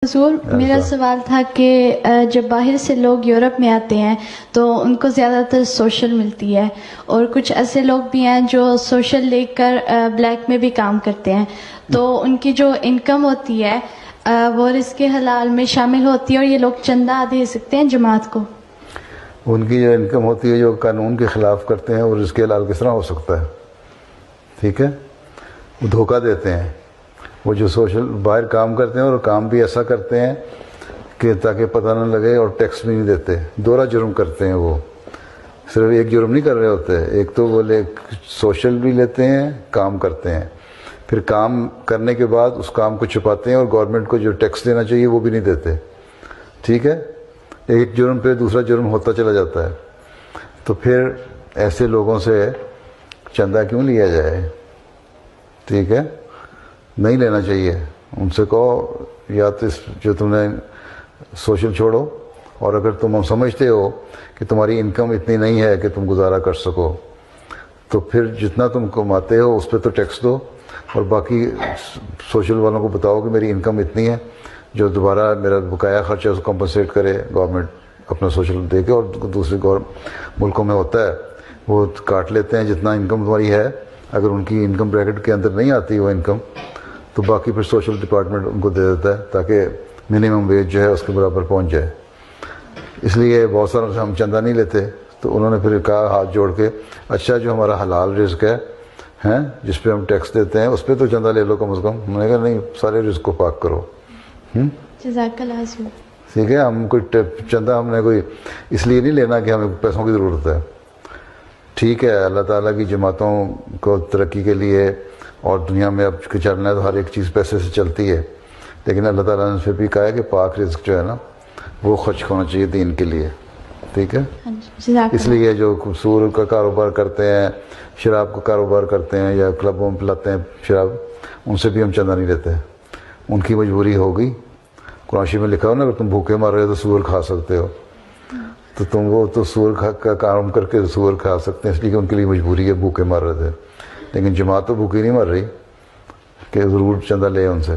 حضور میرا سوال تھا کہ جب باہر سے لوگ یورپ میں آتے ہیں تو ان کو زیادہ تر سوشل ملتی ہے، اور کچھ ایسے لوگ بھی ہیں جو سوشل لے کر بلیک میں بھی کام کرتے ہیں، تو ان کی جو انکم ہوتی ہے وہ رزق حلال میں شامل ہوتی ہے، اور یہ لوگ چندہ دے سکتے ہیں جماعت کو؟ ان کی جو انکم ہوتی ہے جو قانون کے خلاف کرتے ہیں وہ رزق حلال کس طرح ہو سکتا ہے؟ ٹھیک ہے، وہ دھوکہ دیتے ہیں. وہ جو سوشل باہر کام کرتے ہیں اور کام بھی ایسا کرتے ہیں کہ تاکہ پتہ نہ لگے، اور ٹیکس بھی نہیں دیتے. دوہرا جرم کرتے ہیں. وہ صرف ایک جرم نہیں کر رہے ہوتے، ایک تو وہ سوشل بھی لیتے ہیں، کام کرتے ہیں، پھر کام کرنے کے بعد اس کام کو چھپاتے ہیں اور گورنمنٹ کو جو ٹیکس دینا چاہیے وہ بھی نہیں دیتے. ٹھیک ہے، ایک جرم پہ دوسرا جرم ہوتا چلا جاتا ہے. تو پھر ایسے لوگوں سے چندہ کیوں لیا جائے؟ ٹھیک ہے، نہیں لینا چاہیے. ان سے کہو یا تو جو تم نے سوشل چھوڑو، اور اگر تم سمجھتے ہو کہ تمہاری انکم اتنی نہیں ہے کہ تم گزارا کر سکو تو پھر جتنا تم کماتے ہو اس پہ تو ٹیکس دو، اور باقی سوشل والوں کو بتاؤ کہ میری انکم اتنی ہے، جو دوبارہ میرا بقایا خرچہ اس کو کمپنسیٹ کرے گورنمنٹ اپنا سوشل دے کے. اور دوسرے ملکوں میں ہوتا ہے وہ کاٹ لیتے ہیں جتنا انکم تمہاری ہے. اگر ان کی انکم بریکٹ کے اندر نہیں آتی وہ انکم تو باقی پھر سوشل ڈپارٹمنٹ ان کو دے دیتا ہے تاکہ منیمم ویج جو ہے اس کے برابر پہنچ جائے. اس لیے بہت ساروں سے ہم چندہ نہیں لیتے. تو انہوں نے پھر کہا ہاتھ جوڑ کے، اچھا جو ہمارا حلال رزق ہے جس پہ ہم ٹیکس دیتے ہیں اس پہ تو چندہ لے لو کم از کم. میں نے کہا نہیں، سارے رزق کو پاک کرو. جزاک اللہ حضور. ٹھیک ہے، ہم کوئی چندہ ہم نے کوئی اس لیے نہیں لینا کہ ہمیں پیسوں کی ضرورت ہے. ٹھیک ہے، اللہ تعالیٰ کی جماعتوں کو ترقی کے لیے اور دنیا میں اب چلنا ہے تو ہر ایک چیز پیسے سے چلتی ہے، لیکن اللہ تعالیٰ نے پھر بھی کہا ہے کہ پاک رزق جو ہے نا وہ خرچ ہونا چاہیے دین کے لیے. ٹھیک ہے، اس لیے جو سور کا کاروبار کرتے ہیں، شراب کا کاروبار کرتے ہیں یا کلبوں میں پلاتے ہیں شراب، ان سے بھی ہم چندہ نہیں لیتے. ان کی مجبوری ہوگی. قرآن شریف میں لکھا ہو نا اگر تم بھوکے مر رہے ہو تو سور کھا سکتے ہو، تو تم وہ تو سور کا کام کر کے سور کھا سکتے ہیں، اس لیے کہ ان کے لیے مجبوری ہے، بھوکے مر رہے تھے. لیکن جماعت تو بھوکی نہیں مر رہی کہ ضرور چندہ لے ان سے.